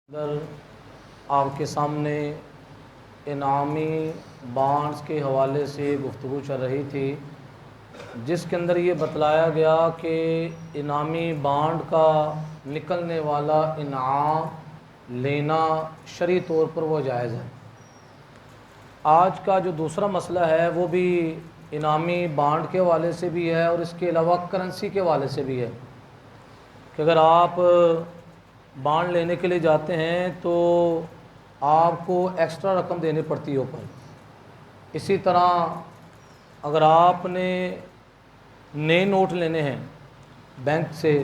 اندر آپ کے سامنے انعامی بانڈز کے حوالے سے گفتگو چل رہی تھی، جس کے اندر یہ بتلایا گیا کہ انعامی بانڈ کا نکلنے والا انعام لینا شرعی طور پر وہ جائز ہے۔ آج کا جو دوسرا مسئلہ ہے وہ بھی انعامی بانڈ کے حوالے سے بھی ہے اور اس کے علاوہ کرنسی کے حوالے سے بھی ہے کہ اگر آپ بانڈ لینے کے لیے جاتے ہیں تو آپ کو ایکسٹرا رقم دینی پڑتی ہے اوپر۔ اسی طرح اگر آپ نے نئے نوٹ لینے ہیں بینک سے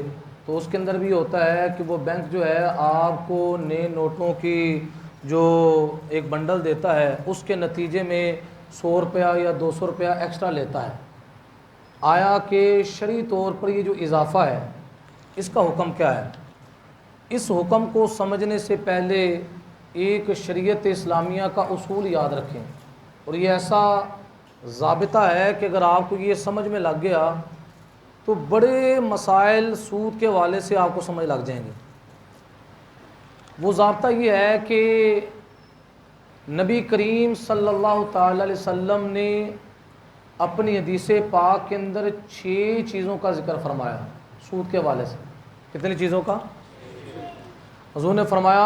تو اس کے اندر بھی ہوتا ہے کہ وہ بینک جو ہے آپ کو نئے نوٹوں کی جو ایک بنڈل دیتا ہے اس کے نتیجے میں 100 روپیہ یا 200 روپیہ ایکسٹرا لیتا ہے۔ آیا کہ شرعی طور پر یہ جو اضافہ ہے اس کا حکم کیا ہے؟ اس حکم کو سمجھنے سے پہلے ایک شریعت اسلامیہ کا اصول یاد رکھیں، اور یہ ایسا ضابطہ ہے کہ اگر آپ کو یہ سمجھ میں لگ گیا تو بڑے مسائل سود کے حوالے سے آپ کو سمجھ لگ جائیں گے۔ وہ ضابطہ یہ ہے کہ نبی کریم صلی اللہ تعالی علیہ وسلم نے اپنی حدیث پاک کے اندر 6 چیزوں کا ذکر فرمایا سود کے حوالے سے۔ کتنی چیزوں کا؟ حضور نے فرمایا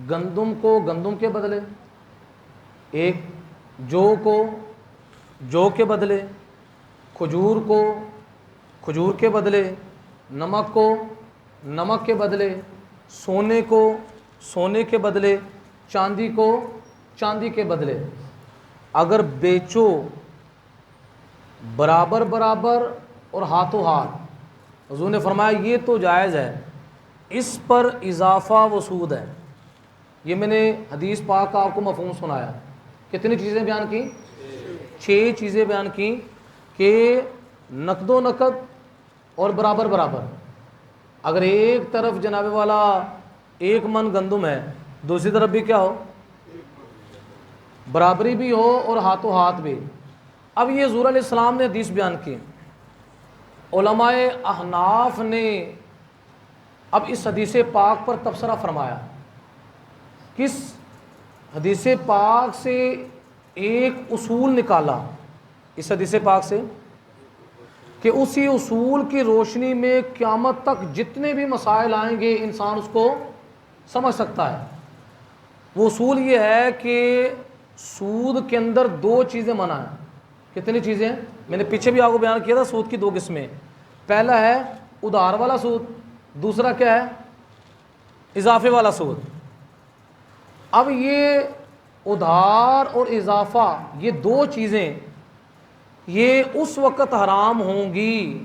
گندم کو گندم کے بدلے، ایک جو کو جو کے بدلے، کھجور کو کھجور کے بدلے، نمک کو نمک کے بدلے، سونے کو سونے کے بدلے، چاندی کو چاندی کے بدلے۔ اگر بیچو برابر برابر اور ہاتھوں ہاتھ، حضور نے فرمایا یہ تو جائز ہے، اس پر اضافہ وہ سود ہے۔ یہ میں نے حدیث پاک کا آپ کو مفہوم سنایا۔ کتنی چیزیں بیان کی؟ 6 چیزیں بیان کی کہ نقد و نقد اور برابر برابر۔ اگر ایک طرف جناب والا 1 من گندم ہے، دوسری طرف بھی کیا ہو؟ برابری بھی ہو اور ہاتھوں ہاتھ بھی۔ اب یہ حضور علیہ السلام نے حدیث بیان کی، علماء احناف نے اب اس حدیث پاک پر تبصرہ فرمایا۔ کس حدیث پاک سے ایک اصول نکالا اس حدیث پاک سے کہ اسی اصول کی روشنی میں قیامت تک جتنے بھی مسائل آئیں گے انسان اس کو سمجھ سکتا ہے۔ وہ اصول یہ ہے کہ سود کے اندر 2 چیزیں منع ہیں۔ کتنی چیزیں؟ میں نے پیچھے بھی آپ کو بیان کیا تھا، سود کی 2 قسمیں۔ پہلا ہے ادھار والا سود، دوسرا کیا ہے؟ اضافے والا سود۔ اب یہ ادھار اور اضافہ یہ 2 چیزیں یہ اس وقت حرام ہوں گی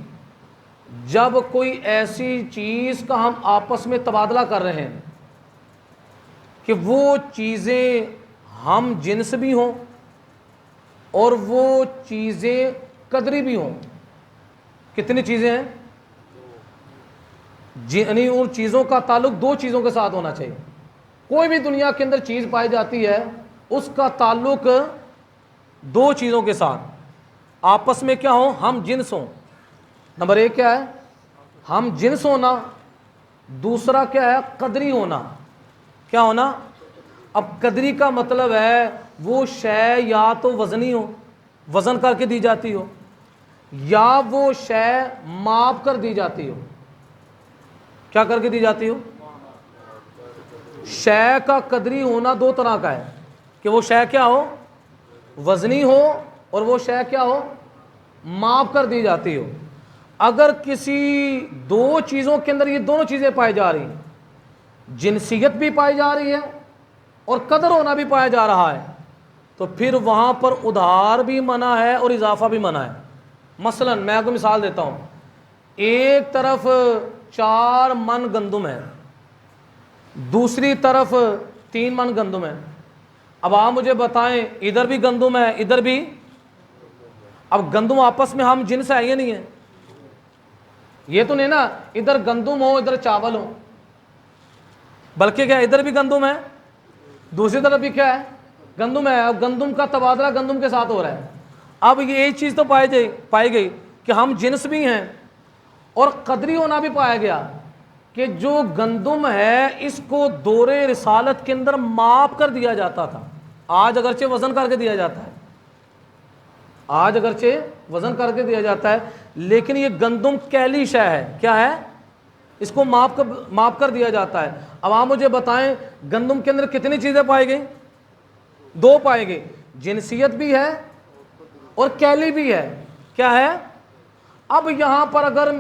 جب کوئی ایسی چیز کا ہم آپس میں تبادلہ کر رہے ہیں کہ وہ چیزیں ہم جنس بھی ہوں اور وہ چیزیں قدری بھی ہوں۔ کتنی چیزیں ہیں؟ یعنی ان چیزوں کا تعلق 2 چیزوں کے ساتھ ہونا چاہیے۔ کوئی بھی دنیا کے اندر چیز پائی جاتی ہے اس کا تعلق 2 چیزوں کے ساتھ آپس میں کیا ہوں؟ ہم جنس ہوں۔ نمبر 1 کیا ہے؟ ہم جنس ہونا۔ دوسرا کیا ہے؟ قدری ہونا۔ کیا ہونا؟ اب قدری کا مطلب ہے وہ شے یا تو وزنی ہو، وزن کر کے دی جاتی ہو، یا وہ شے ماپ کر دی جاتی ہو۔ کیا کر کے دی جاتی ہو؟ شے کا قدری ہونا 2 طرح کا ہے کہ وہ شے کیا ہو؟ وزنی ہو، اور وہ شے کیا ہو؟ ماپ کر دی جاتی ہو۔ اگر کسی 2 چیزوں کے اندر یہ دونوں چیزیں پائی جا رہی ہیں، جنسیت بھی پائی جا رہی ہے اور قدر ہونا بھی پایا جا رہا ہے، تو پھر وہاں پر ادھار بھی منع ہے اور اضافہ بھی منع ہے۔ مثلا میں آپ کو مثال دیتا ہوں، ایک طرف 4 من گندم ہے، دوسری طرف 3 من گندم ہے۔ اب آپ مجھے بتائیں ادھر بھی گندم ہے ادھر بھی، اب گندم آپس میں ہم جنس ہے یا نہیں ہے؟ یہ تو نہیں نا ادھر گندم ہو ادھر چاول ہو، بلکہ کیا ادھر بھی گندم ہے دوسری طرف بھی کیا ہے؟ گندم ہے۔ اب گندم کا تبادلہ گندم کے ساتھ ہو رہا ہے۔ اب یہ ایک چیز تو پائی گئی کہ ہم جنس بھی ہیں اور قدری ہونا بھی پایا گیا۔ کہ جو گندم ہے اس کو دور رسالت کے اندر ماپ کر دیا جاتا تھا. آج اگرچہ وزن کر کے دیا جاتا ہے, آج اگرچہ وزن کر کے دیا جاتا ہے, لیکن یہ گندم کیلی شے ہے. کیا ہے؟ اس کو ماپ کر دیا جاتا ہے. اب آپ مجھے بتائیں گندم کے اندر کتنی چیزیں پائی گئی؟ 2 پائے گئی, جنسیت بھی ہے اور کیلی بھی ہے. کیا ہے؟ اب یہاں پر اگر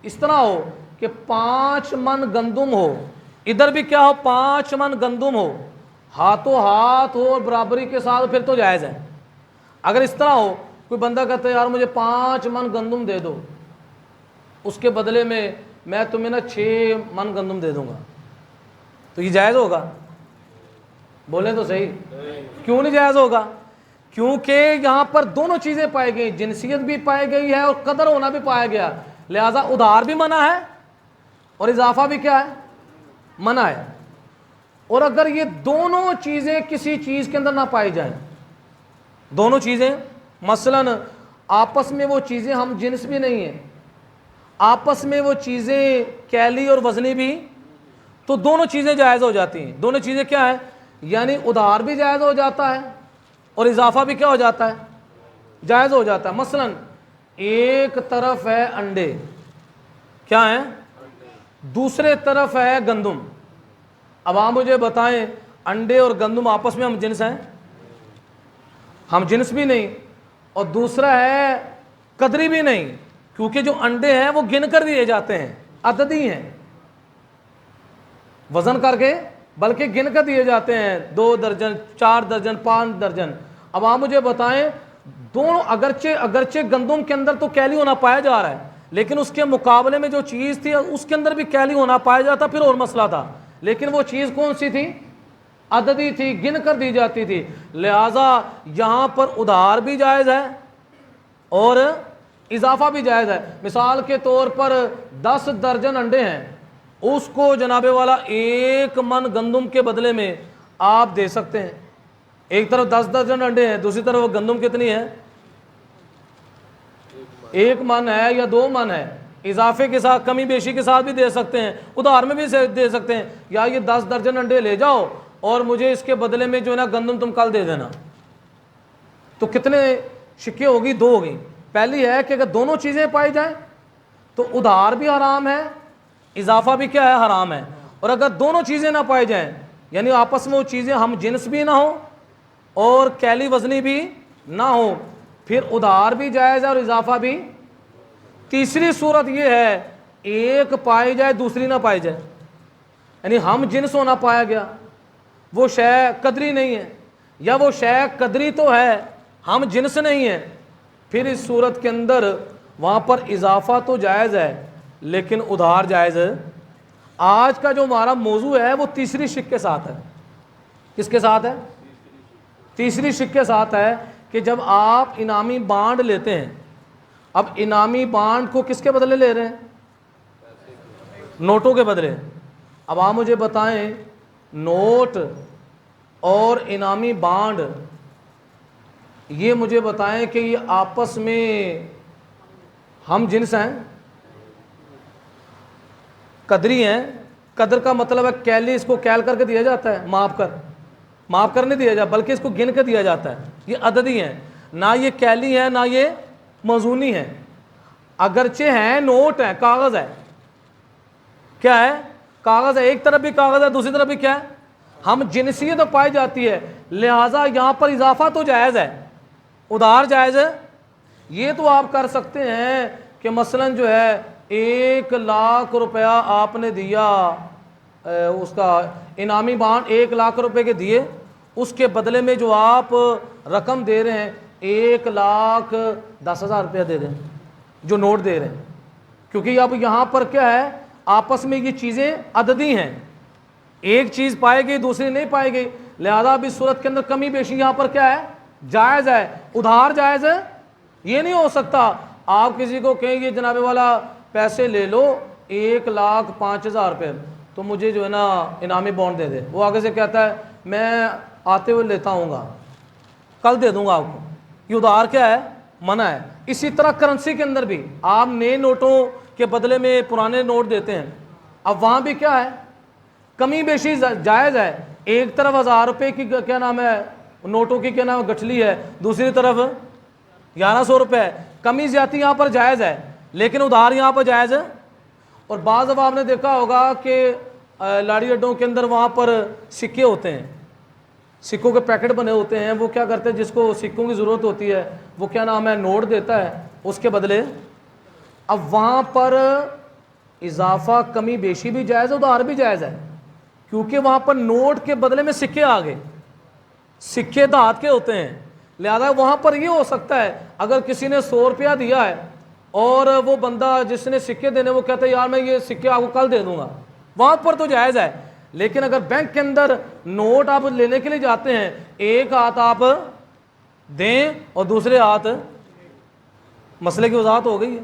اس طرح ہو کہ 5 من گندم ہو, ادھر بھی کیا ہو 5 من گندم ہو, ہاتھوں ہاتھ ہو اور برابری کے ساتھ, پھر تو جائز ہے. اگر اس طرح ہو کوئی بندہ کہتا ہے یار مجھے 5 من گندم دے دو, اس کے بدلے میں تمہیں نا 6 من گندم دے دوں گا, تو یہ جائز ہوگا؟ بولیں تو صحیح. کیوں نہیں جائز ہوگا؟ کیونکہ یہاں پر دونوں چیزیں پائی گئی, جنسیت بھی پائی گئی ہے اور قدر ہونا بھی پایا گیا, لہذا ادھار بھی منع ہے اور اضافہ بھی کیا ہے؟ منع ہے. اور اگر یہ دونوں چیزیں کسی چیز کے اندر نہ پائی جائیں, دونوں چیزیں مثلا آپس میں وہ چیزیں ہم جنس بھی نہیں ہیں, آپس میں وہ چیزیں کیلی اور وزنی بھی, تو دونوں چیزیں جائز ہو جاتی ہیں. دونوں چیزیں کیا ہیں؟ یعنی ادھار بھی جائز ہو جاتا ہے اور اضافہ بھی کیا ہو جاتا ہے؟ جائز ہو جاتا ہے. مثلا ایک طرف ہے انڈے, کیا ہیں؟ دوسرے طرف ہے گندم. اب آپ مجھے بتائیں انڈے اور گندم آپس میں ہم جنس ہیں؟ ہم جنس بھی نہیں, اور دوسرا ہے قدری بھی نہیں, کیونکہ جو انڈے ہیں وہ گن کر دیے جاتے ہیں, عددی ہیں, وزن کر کے بلکہ گن کر دیے جاتے ہیں, 2 درجن 4 درجن 5 درجن. اب آپ مجھے بتائیں دونوں اگرچہ گندم کے اندر تو کیلی ہونا پایا جا رہا ہے, لیکن اس کے مقابلے میں جو چیز تھی اس کے اندر بھی کیلی ہونا پایا جاتا, پھر اور مسئلہ تھا. لیکن وہ چیز کون سی تھی؟ عددی تھی, گن کر دی جاتی تھی. لہذا یہاں پر ادھار بھی جائز ہے اور اضافہ بھی جائز ہے. مثال کے طور پر 10 درجن انڈے ہیں, اس کو جناب والا 1 من گندم کے بدلے میں آپ دے سکتے ہیں. ایک طرف 10 درجن انڈے ہیں, دوسری طرف گندم کتنی ہے؟ 1 من ہے یا 2 من ہے, اضافے کے ساتھ کمی بیشی کے ساتھ بھی دے سکتے ہیں, ادھار میں بھی دے سکتے ہیں. یا یہ 10 درجن انڈے لے جاؤ اور مجھے اس کے بدلے میں جو ہے نا گندم تم کل دے دینا. تو کتنے شکے ہوگی؟ 2 ہوگی. پہلی ہے کہ اگر دونوں چیزیں پائی جائیں تو ادھار بھی حرام ہے, اضافہ بھی کیا ہے؟ حرام ہے. اور اگر دونوں چیزیں نہ پائی جائیں, یعنی آپس میں وہ چیزیں ہم جنس بھی نہ ہو اور کیلی وزنی بھی نہ ہو, پھر ادھار بھی جائز ہے اور اضافہ بھی. تیسری صورت یہ ہے ایک پائی جائے دوسری نہ پائی جائے, یعنی ہم جنس ہونا پایا گیا, وہ شے قدری نہیں ہے, یا وہ شے قدری تو ہے ہم جنس نہیں ہیں, پھر اس صورت کے اندر وہاں پر اضافہ تو جائز ہے لیکن ادھار جائز ہے. آج کا جو ہمارا موضوع ہے وہ تیسری شک کے ساتھ ہے. کس کے ساتھ ہے؟ تیسری شک کے ساتھ ہے کہ جب آپ انعامی بانڈ لیتے ہیں, اب انعامی بانڈ کو کس کے بدلے لے رہے ہیں؟ نوٹوں کے بدلے. اب آپ مجھے بتائیں نوٹ اور انعامی بانڈ, یہ مجھے بتائیں کہ یہ آپس میں ہم جنس ہیں؟ قدری ہیں. قدر کا مطلب ہے کیلی, اس کو کیل کر کے دیا جاتا ہے, ماپ کر نہیں دیا جاتا بلکہ اس کو گن کے دیا جاتا ہے. یہ عددی ہیں, نہ یہ کیلی ہے نہ یہ موزونی ہے. اگرچہ ہیں نوٹ ہیں, کاغذ ہے, کیا ہے؟ کاغذ ہے. ایک طرف بھی کاغذ ہے دوسری طرف بھی کیا ہے؟ ہم جنسیت پائی جاتی ہے, لہٰذا یہاں پر اضافہ تو جائز ہے, ادھار جائز ہے. یہ تو آپ کر سکتے ہیں کہ مثلا جو ہے 1,00,000 روپیہ آپ نے دیا, اس کا انعامی بانڈ 1,00,000 روپے کے دیے, اس کے بدلے میں جو آپ رقم دے رہے ہیں 1,10,000 روپیہ دے دیں جو نوٹ دے رہے ہیں, کیونکہ اب یہاں پر کیا ہے آپس میں یہ چیزیں عددی ہیں, ایک چیز پائے گئی دوسری نہیں پائے گئی, لہذا اب اس صورت کے اندر کمی بیشی یہاں پر کیا ہے؟ جائز ہے. ادھار جائز ہے. یہ نہیں ہو سکتا آپ کسی کو کہیں گے جناب والا پیسے لے لو 1,05,000 روپے, تو مجھے جو ہے نا انعامی بانڈ دے دے. وہ آگے سے کہتا ہے میں آتے ہوئے لیتا ہوں گا, کل دے دوں گا آپ کو. یہ ادھار کیا ہے؟ منع ہے. اسی طرح کرنسی کے اندر بھی آپ نئے نوٹوں کے بدلے میں پرانے نوٹ دیتے ہیں. اب وہاں بھی کیا ہے، کمی بیشی جائز ہے. ایک طرف 1000 روپے کی کیا نام ہے نوٹوں کی کیا نام ہے گٹھلی ہے، دوسری طرف 1100 روپے ہے. کمی زیادتی یہاں پر جائز ہے لیکن ادھار یہاں پر جائز ہے. اور بعض دفعہ آپ نے دیکھا ہوگا کہ لاڑی اڈوں کے اندر وہاں پر سکے ہوتے ہیں، سکوں کے پیکٹ بنے ہوتے ہیں. وہ کیا کرتے ہیں، جس کو سکوں کی ضرورت ہوتی ہے وہ کیا نام ہے نوٹ دیتا ہے اس کے بدلے. اب وہاں پر اضافہ کمی بیشی بھی جائز ہے، ادھار بھی جائز ہے، کیونکہ وہاں پر نوٹ کے بدلے میں سکے آ گئے، سکے دھات کے ہوتے ہیں. لہذا وہاں پر یہ ہو سکتا ہے اگر کسی نے 100 روپیہ دیا ہے اور وہ بندہ جس نے سکے دینے وہ کہتا ہے یار میں یہ سکے آپ کو کل دے دوں گا، وہاں پر تو جائز ہے. لیکن اگر بینک کے اندر نوٹ آپ لینے کے لیے جاتے ہیں، ایک ہاتھ آپ دیں اور دوسرے ہاتھ، مسئلے کی وضاحت ہو گئی ہے.